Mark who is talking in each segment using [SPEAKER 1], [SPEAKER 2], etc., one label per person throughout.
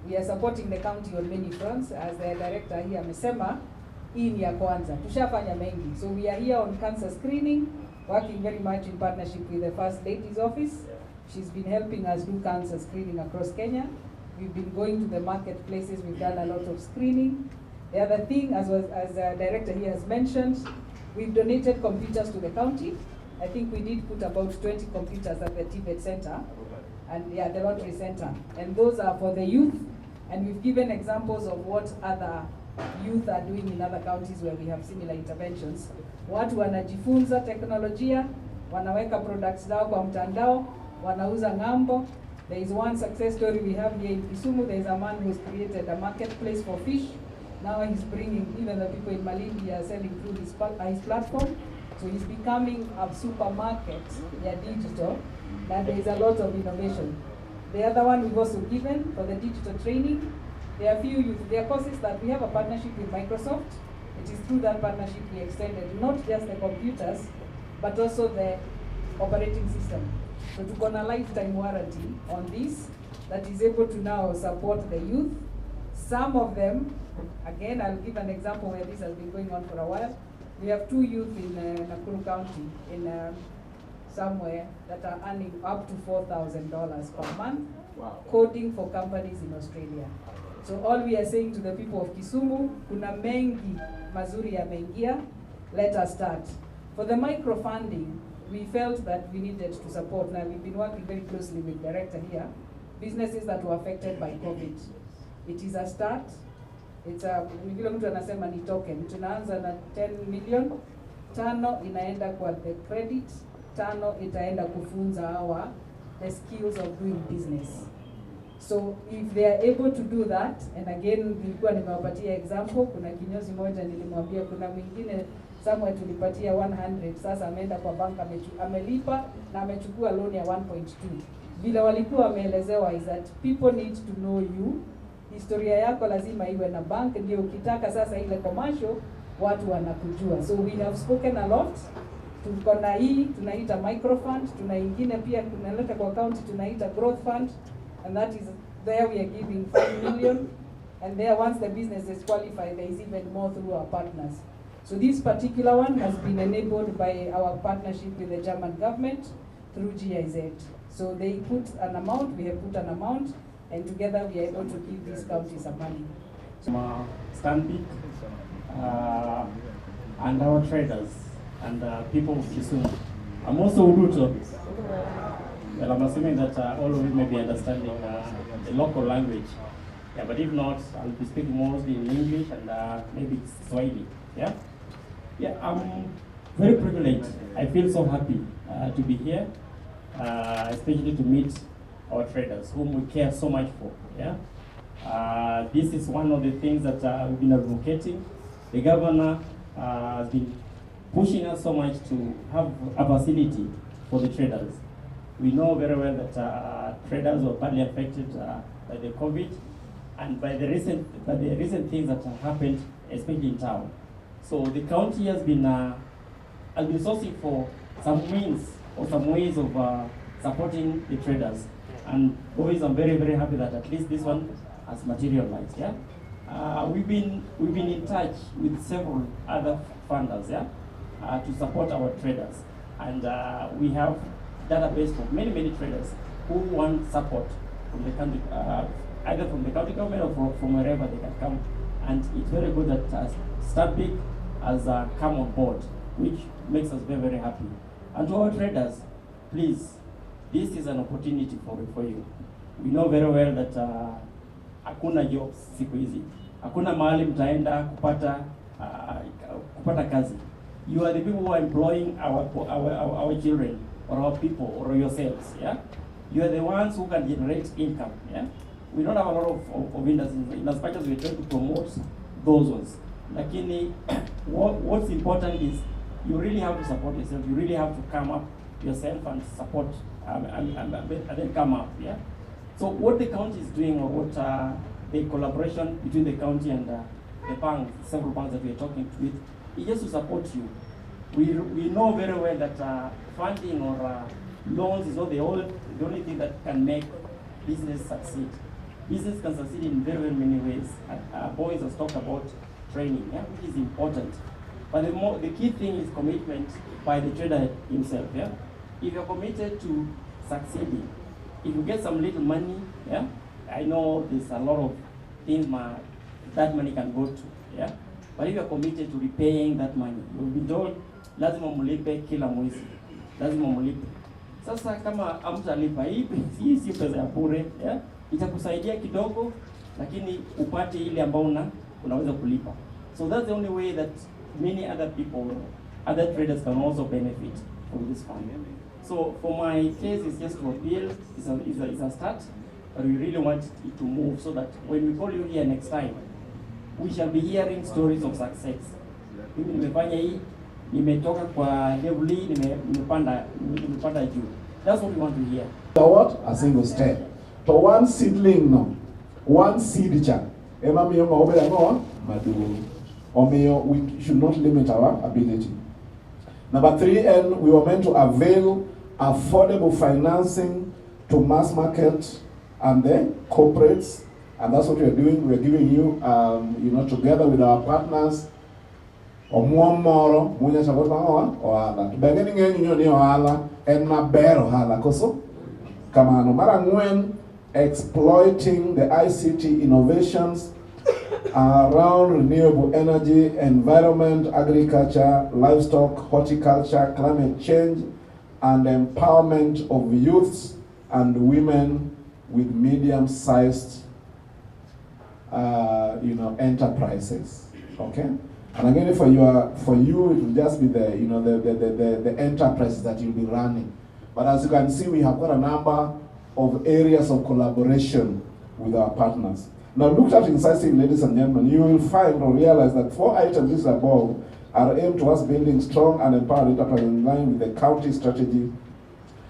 [SPEAKER 1] We are supporting the county on many fronts. As the director here amesema, hii ni ya kwanza. Tushafanya mengi. So we are here on cancer screening, working very much in partnership with the First Lady's office. She's been helping us do cancer screening across Kenya. We've been going to the marketplaces. We've done a lot of screening. The other thing, as the director here has mentioned, we've donated computers to the county. I think we did put about 20 computers at the Tibet Center, and yeah, the Lottery Center. And those are for the youth, and we've given examples of what other youth are doing in other counties where we have similar interventions. Watu wanajifunza teknolojia, wanaweka products zao kwa mtandao, wanauza ng'ambo. There is one success story we have here in Kisumu. There is a man who has created a marketplace for fish. Now he's bringing, even the people in Malindi are selling through his platform. So he's becoming a supermarket, digital, and there is a lot of innovation. The other one we've also given for the digital training, there are few youth, there are courses that we have a partnership with Microsoft. It is through that partnership we extended not just the computers, but also the operating system. So to go on a lifetime warranty on this, that is able to now support the youth. Some of them, again, I'll give an example where this has been going on for a while. We have 2 youth in Nakuru County, in somewhere, that are earning up to $4,000 per month, wow, coding for companies in Australia. So all we are saying to the people of Kisumu, kuna mengi mazuri yameingia, let us start. For the microfunding, we felt that we needed to support. Now we've been working very closely with the director here, businesses that were affected by COVID. It is a start. It's a, vile mtu anasema ni token. Tunaanza na 10 million, 5 inaenda kwa the credit, 5 itaenda kufunza hawa the skills of doing business. So if they are able to do that, and again nilikuwa nimewapatia example, kuna kinyozi moja nilimwambia, kuna mwingine somewhere tulipatia 100, sasa ameenda kwa bank amelipa na amechukua loan ya 1.2. Vile walikuwa wameelezewa is that people need to know you. Historia yako lazima iwe na bank, ndio ukitaka sasa ile commercial watu wanakujua. So we have spoken a lot. Tuko na hii tunaita microfund, tuna ingine pia tunaleta kwa account tunaita growth fund, and that is there we are giving 5 million, and there once the business is qualified there is even more through our partners. So this particular one has been enabled by our partnership with the German government through GIZ. So they put an amount, we have put an amount, and together we are able to give these counties some money.
[SPEAKER 2] Stanbic and our traders and people of Kisumu. I'm also Uruto. Well, I'm assuming that all of you may be understanding the local language. Yeah, but if not, I'll be speaking mostly in English and maybe Swahili. Yeah? Yeah, I'm very privileged. I feel so happy to be here, especially to meet our traders, whom we care so much for. Yeah, this is one of the things that we've been advocating. The governor has been pushing us so much to have a facility for the traders. We know very well that traders were badly affected by the COVID and by the recent things that have happened, especially in town. So the county has been sourcing for some means or some ways of supporting the traders. And always I'm very, very happy that at least this one has materialized. Yeah, we've been in touch with several other funders, yeah, to support our traders, and we have database for many traders who want support from the country, either from the county government or from wherever they can come. And it's very good that Stanbic has come on board, which makes us very, very happy. And to our traders, please, this is an opportunity for you. We know very well that hakuna jobs siku hizi. Hakuna mahali mtaenda kupata kazi. You are the people who are employing our children or our people or yourselves. Yeah, you are the ones who can generate income. Yeah, we don't have a lot of industries in as much as we try to promote those ones. Lakini what's important is you really have to support yourself. You really have to come up yourself and support and then come up. Yeah. So what the county is doing, or what the collaboration between the county and the bank, several banks that we are talking with, is just to support you. We know very well that funding or loans is not the only thing that can make business succeed. business can succeed in very, very many ways. Boys has talked about training, yeah, which is important. But the key thing is commitment by the trader himself. Yeah, if you're committed to succeeding, if you get some little money, yeah, I know there's a lot of things that money can go to, yeah. But if you're committed to repaying that money, you'll be told, lazima mulipe kila mwezi, lazima mulipe. Sasa kama amtalipa hii si pesa ya bure, yeah, itakusaidia kidogo, lakini upate ile ambao unaweza kulipa. So that's the only way that many other people, other traders can also benefit from this fund. So for my case, it's just to appeal, it's a start, but we really want it to move so that when we call you here next time, we shall be hearing stories of success. Mimi nimefanya hii, nimetoka kwa level hii, nimepanda juu. That's what we want to hear.
[SPEAKER 3] So what? A single step. To one seedling no, one seed cha. Ema miyo maobela no, madu. Omeyo, we should not limit our ability. Number 3, and we were meant to avail affordable financing to mass market and the corporates, and that's what we are doing. We are giving you, together with our partners, Omuomoro, Munya Shabotangoa, Ohala. Beginning in Ohala, and Maber Ohala, Koso. Kamano Marangwen, exploiting the ICT innovations around renewable energy, environment, agriculture, livestock, horticulture, climate change, and empowerment of youths and women with medium-sized, enterprises. Okay, and again, for you, it will just be the enterprises that you'll be running. But as you can see, we have got a number of areas of collaboration with our partners. Now, looked at incisively, ladies and gentlemen, you will find or realize that 4 items listed above are aimed towards building strong and empowered enterprise in line with the county strategy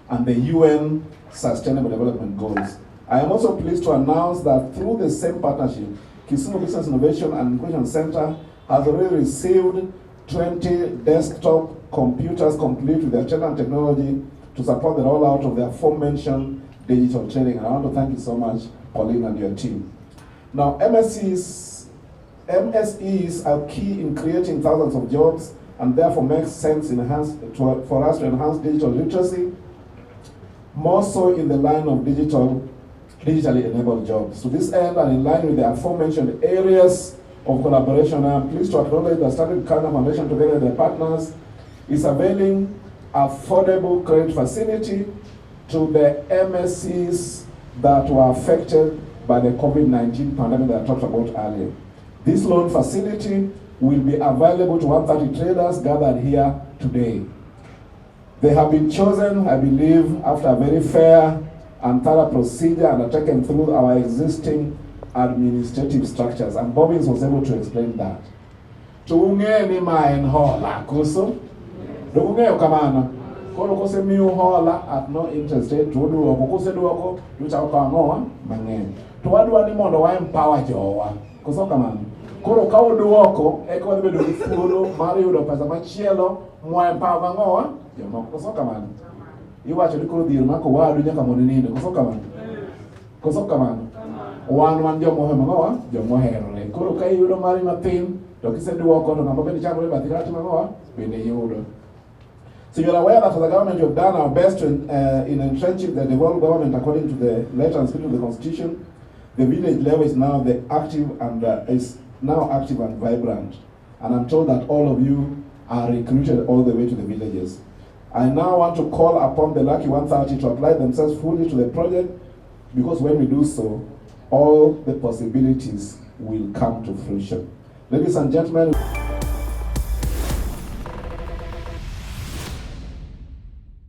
[SPEAKER 3] and the UN Sustainable Development Goals. I am also pleased to announce that through the same partnership, Kisumu Business Innovation and Inclusion Center has already received 20 desktop computers complete with their channel and technology to support the rollout of the aforementioned digital training. And I want to thank you so much, Pauline and your team. Now, MSEs are key in creating thousands of jobs, and therefore makes sense for us to enhance digital literacy, more so in the line of digitally enabled jobs. To this end, and in line with the aforementioned areas of collaboration, I am pleased to acknowledge that Stanbic Foundation, together with their partners, is availing affordable credit facility to the MSEs that were affected by the COVID-19 pandemic that I talked about earlier. This loan facility will be available to 130 traders gathered here today. They have been chosen, I believe, after a very fair and thorough procedure undertaken through our existing administrative structures, and Bobbins was able to explain that. Tuunge ni Ohala kuso, tuunge kamana. Kono kose mi Ohala at no interest rate, tudu wako kose duwako, tuchauka ngoa mangen. Tuwadua ni mondo wa empower jowa, kuso kamana. Kono kawo duwako, eko wadebe do ifuro, mari udo pesa machielo, mwa empower ngoa, jomo kuso kamana. Iwacho dikoro dhir mako wadu nyaka monenine, kuso kamana. Kuso kamana. Wan jomo hemangoa, jomo herone. Koro kai yudo mari matin, to kiseduoko to ngamba bende chamo bathi kati mangoa, bende yudo. So you are aware that as a government we have done our best to, in entrenching the devolved government according to the letter and spirit of the Constitution. The village level is now is now active and vibrant, and I'm told that all of you are recruited all the way to the villages. I now want to call upon the lucky 130 to apply themselves fully to the project, because when we do so, all the possibilities will come to fruition. Ladies and gentlemen.